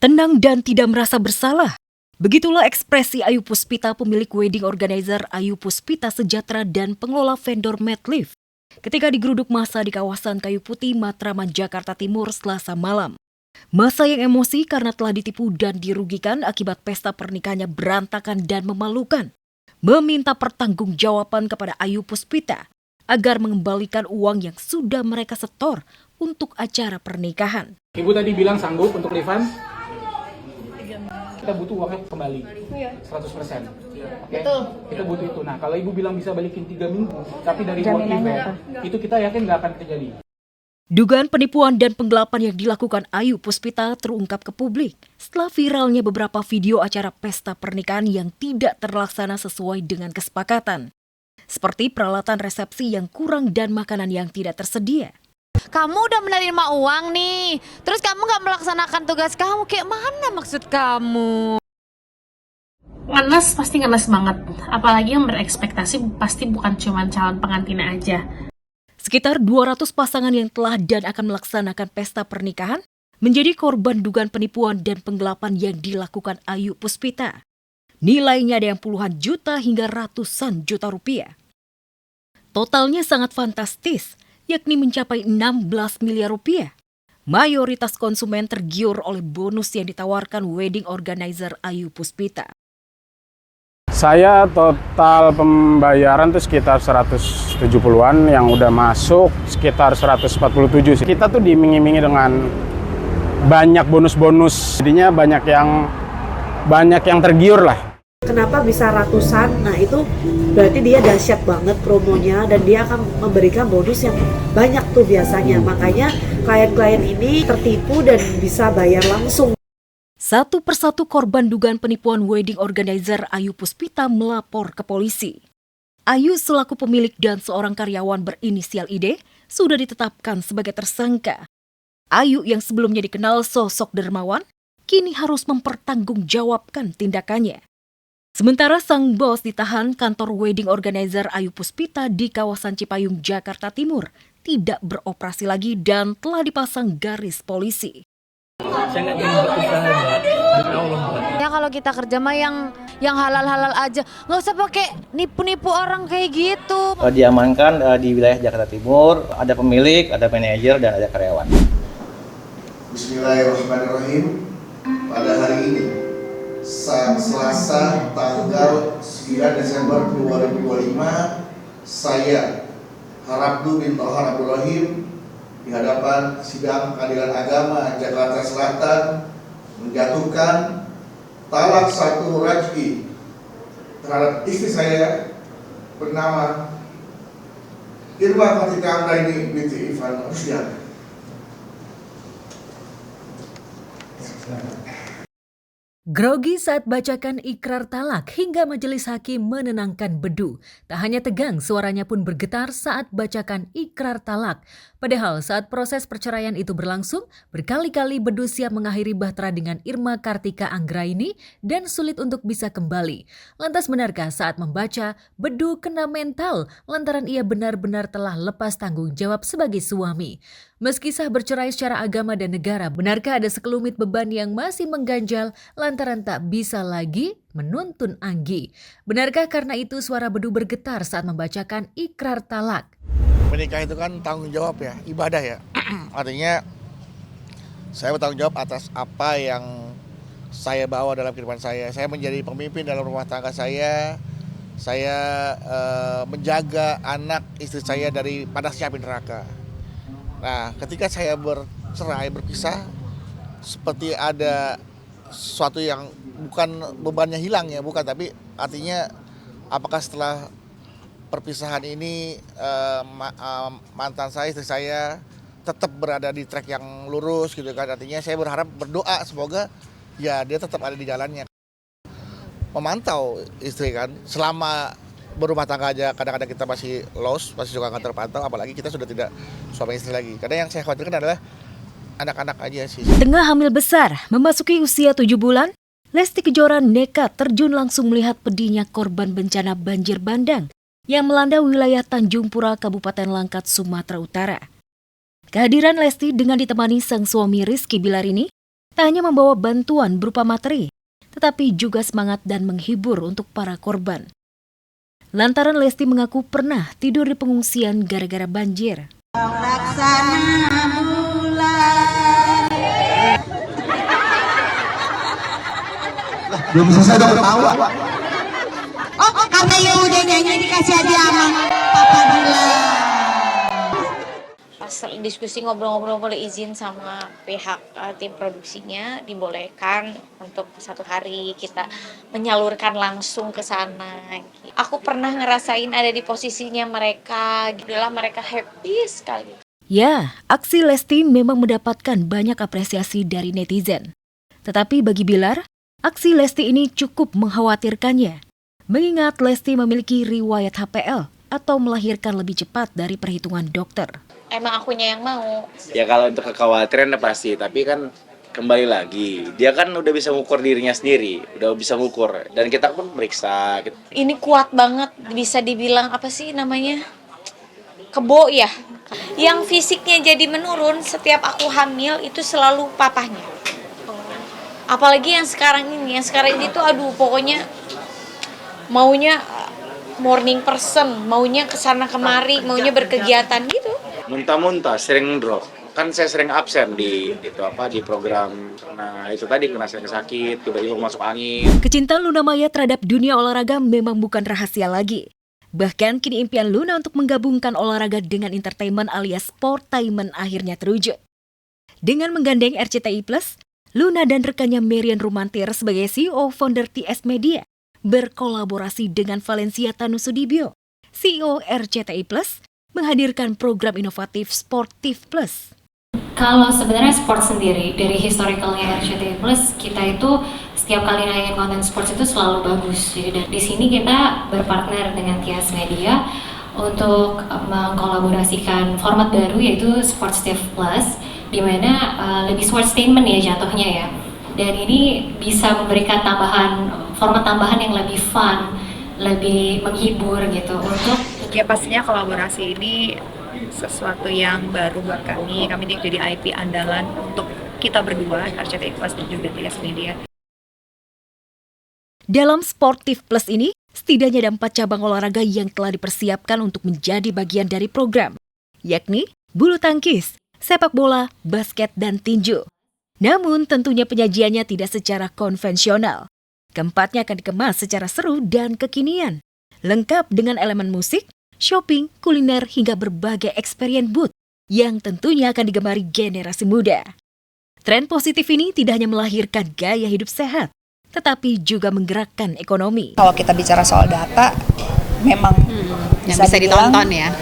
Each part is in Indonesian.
Tenang dan tidak merasa bersalah. Begitulah ekspresi Ayu Puspita, pemilik wedding organizer Ayu Puspita Sejahtera dan pengelola vendor Medlift, ketika digeruduk massa di kawasan Kayu Putih, Matraman, Jakarta Timur, Selasa malam. Massa yang emosi karena telah ditipu dan dirugikan akibat pesta pernikahannya berantakan dan memalukan, meminta pertanggungjawaban kepada Ayu Puspita agar mengembalikan uang yang sudah mereka setor untuk acara pernikahan. Ibu tadi bilang sanggup untuk refund? Kita butuh uangnya kembali, 100%. Oke? Betul. Kita butuh itu. Nah, kalau ibu bilang bisa balikin 3 minggu, tapi dari work event, itu kita yakin nggak akan terjadi. Dugaan penipuan dan penggelapan yang dilakukan Ayu Puspita terungkap ke publik setelah viralnya beberapa video acara pesta pernikahan yang tidak terlaksana sesuai dengan kesepakatan, seperti peralatan resepsi yang kurang dan makanan yang tidak tersedia. Kamu udah menerima uang nih, terus kamu nggak melaksanakan tugas kamu, kayak mana maksud kamu? Ngenes, pasti ngenes banget. Apalagi yang berekspektasi pasti bukan cuma calon pengantin aja. Sekitar 200 pasangan yang telah dan akan melaksanakan pesta pernikahan menjadi korban dugaan penipuan dan penggelapan yang dilakukan Ayu Puspita. Nilainya ada yang puluhan juta hingga ratusan juta rupiah. Totalnya sangat fantastis, yakni mencapai 16 miliar rupiah. Mayoritas konsumen tergiur oleh bonus yang ditawarkan wedding organizer Ayu Puspita. Saya total pembayaran tuh sekitar 170-an, yang udah masuk sekitar 147 sih. Kita tuh diiming-imingi dengan banyak bonus-bonus, jadinya banyak yang tergiur lah. Kenapa bisa ratusan? Nah itu berarti dia dahsyat banget promonya dan dia akan memberikan bonus yang banyak tuh biasanya. Makanya klien-klien ini tertipu dan bisa bayar langsung. Satu persatu korban dugaan penipuan wedding organizer Ayu Puspita melapor ke polisi. Ayu selaku pemilik dan seorang karyawan berinisial ID sudah ditetapkan sebagai tersangka. Ayu yang sebelumnya dikenal sosok dermawan, kini harus mempertanggungjawabkan tindakannya. Sementara sang bos ditahan, kantor wedding organizer Ayu Puspita di kawasan Cipayung, Jakarta Timur tidak beroperasi lagi dan telah dipasang garis polisi. Saya nggak ingin berusaha, Mbak. Demi Allah, Mbak. Ya kalau kita kerja mah yang halal-halal aja, nggak usah pakai nipu-nipu orang kayak gitu. Diamankan di wilayah Jakarta Timur, ada pemilik, ada manajer, dan ada karyawan. Bismillahirrahmanirrahim. Pada hari ini, Selasa tanggal 9 Desember 2025, saya Harabdu bin Tohar Abdurrahim di hadapan Sidang Pengadilan Agama Jakarta Selatan menjatuhkan talak 1 raj'i terhadap istri saya bernama Irma Fatika Amraini binti Ivan Rusdiana. Grogi saat bacakan ikrar talak hingga majelis hakim menenangkan Bedu. Tak hanya tegang, suaranya pun bergetar saat bacakan ikrar talak. Padahal saat proses perceraian itu berlangsung, berkali-kali Bedu siap mengakhiri bahtera dengan Irma Kartika Anggraini dan sulit untuk bisa kembali. Lantas benarkah saat membaca, Bedu kena mental lantaran ia benar-benar telah lepas tanggung jawab sebagai suami? Meski sah bercerai secara agama dan negara, benarkah ada sekelumit beban yang masih mengganjal lantaran tak bisa lagi menuntun Anggi? Benarkah karena itu suara Bedu bergetar saat membacakan ikrar talak? Menikah itu kan tanggung jawab ya, ibadah ya. Artinya saya bertanggung jawab atas apa yang saya bawa dalam kehidupan saya. Saya menjadi pemimpin dalam rumah tangga saya. Saya menjaga anak istri saya dari panasnya api neraka. Nah, ketika saya bercerai, berpisah, seperti ada sesuatu yang bukan bebannya hilang ya, bukan, tapi artinya apakah setelah perpisahan ini mantan saya, istri saya tetap berada di track yang lurus gitu kan. Artinya saya berharap, berdoa semoga ya dia tetap ada di jalannya. Memantau istri kan, selama berumah tangga aja kadang-kadang kita masih lost, masih suka nggak terpantau, apalagi kita sudah tidak suami istri lagi. Karena yang saya khawatirkan adalah anak-anak aja sih. Tengah hamil besar, memasuki usia 7 bulan, Lesti Kejora nekat terjun langsung melihat pedihnya korban bencana banjir bandang yang melanda wilayah Tanjung Pura, Kabupaten Langkat, Sumatera Utara. Kehadiran Lesti dengan ditemani sang suami Rizky Bilar ini tak hanya membawa bantuan berupa materi, tetapi juga semangat dan menghibur untuk para korban. Lantaran Lesti mengaku pernah tidur di pengungsian gara-gara banjir. Belum selesai udah ketawa. Oh, karena yang udah nyanyi dikasih aja sama Papa Gila. Pas diskusi ngobrol-ngobrol boleh izin sama pihak tim produksinya, dibolehkan untuk 1 hari kita menyalurkan langsung ke sana. Aku pernah ngerasain ada di posisinya mereka, gitulah mereka happy sekali. Ya, aksi Lesti memang mendapatkan banyak apresiasi dari netizen. Tetapi bagi Bilar, aksi Lesti ini cukup mengkhawatirkannya, mengingat Lesti memiliki riwayat HPL atau melahirkan lebih cepat dari perhitungan dokter. Emang akunya yang mau. Ya kalau untuk kekhawatiran pasti, tapi kan kembali lagi, dia kan udah bisa ngukur dirinya sendiri, udah bisa ngukur, dan kita pun periksa. Ini kuat banget, bisa dibilang apa sih namanya? Kebo ya. Yang fisiknya jadi menurun setiap aku hamil itu selalu papahnya. Apalagi yang sekarang ini tuh aduh pokoknya maunya morning person, maunya kesana kemari, maunya berkegiatan gitu. Muntah-muntah, sering drop. Kan saya sering absen di program. Nah, itu tadi kena sakit, tiba-tiba masuk angin. Kecintaan Luna Maya terhadap dunia olahraga memang bukan rahasia lagi. Bahkan kini impian Luna untuk menggabungkan olahraga dengan entertainment alias sportainment akhirnya terwujud. Dengan menggandeng RCTI Plus, Luna dan rekannya Marian Rumantir sebagai CEO founder TS Media berkolaborasi dengan Valencia Tanusudibio, CEO RCTI Plus, menghadirkan program inovatif Sportif Plus. Kalau sebenarnya sport sendiri, dari historicalnya RCTI Plus, kita itu setiap kali nayangin konten sports itu selalu bagus. Jadi di sini kita berpartner dengan TS Media untuk mengkolaborasikan format baru yaitu Sportif Plus, di mana lebih sportstainment ya jatuhnya ya. Dan ini bisa memberikan format tambahan yang lebih fun, lebih menghibur gitu untuk. Ya pastinya kolaborasi ini sesuatu yang baru buat kami jadi IP andalan untuk kita berdua, RCTI Plus dan juga TS Media. Dalam Sportif Plus ini, setidaknya ada 4 cabang olahraga yang telah dipersiapkan untuk menjadi bagian dari program, yakni bulu tangkis, sepak bola, basket, dan tinju. Namun tentunya penyajiannya tidak secara konvensional. Keempatnya akan dikemas secara seru dan kekinian, lengkap dengan elemen musik, shopping, kuliner, hingga berbagai experience booth yang tentunya akan digemari generasi muda. Tren positif ini tidak hanya melahirkan gaya hidup sehat, tetapi juga menggerakkan ekonomi. Kalau kita bicara soal data, memang yang bisa ditonton ya.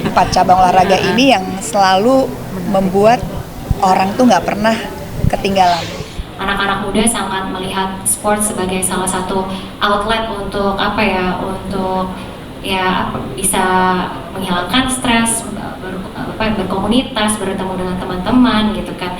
4 cabang olahraga ini yang selalu membuat orang tuh nggak pernah ketinggalan. Anak-anak muda sangat melihat sport sebagai salah satu outlet untuk bisa menghilangkan stres, berkomunitas, bertemu dengan teman-teman gitu kan.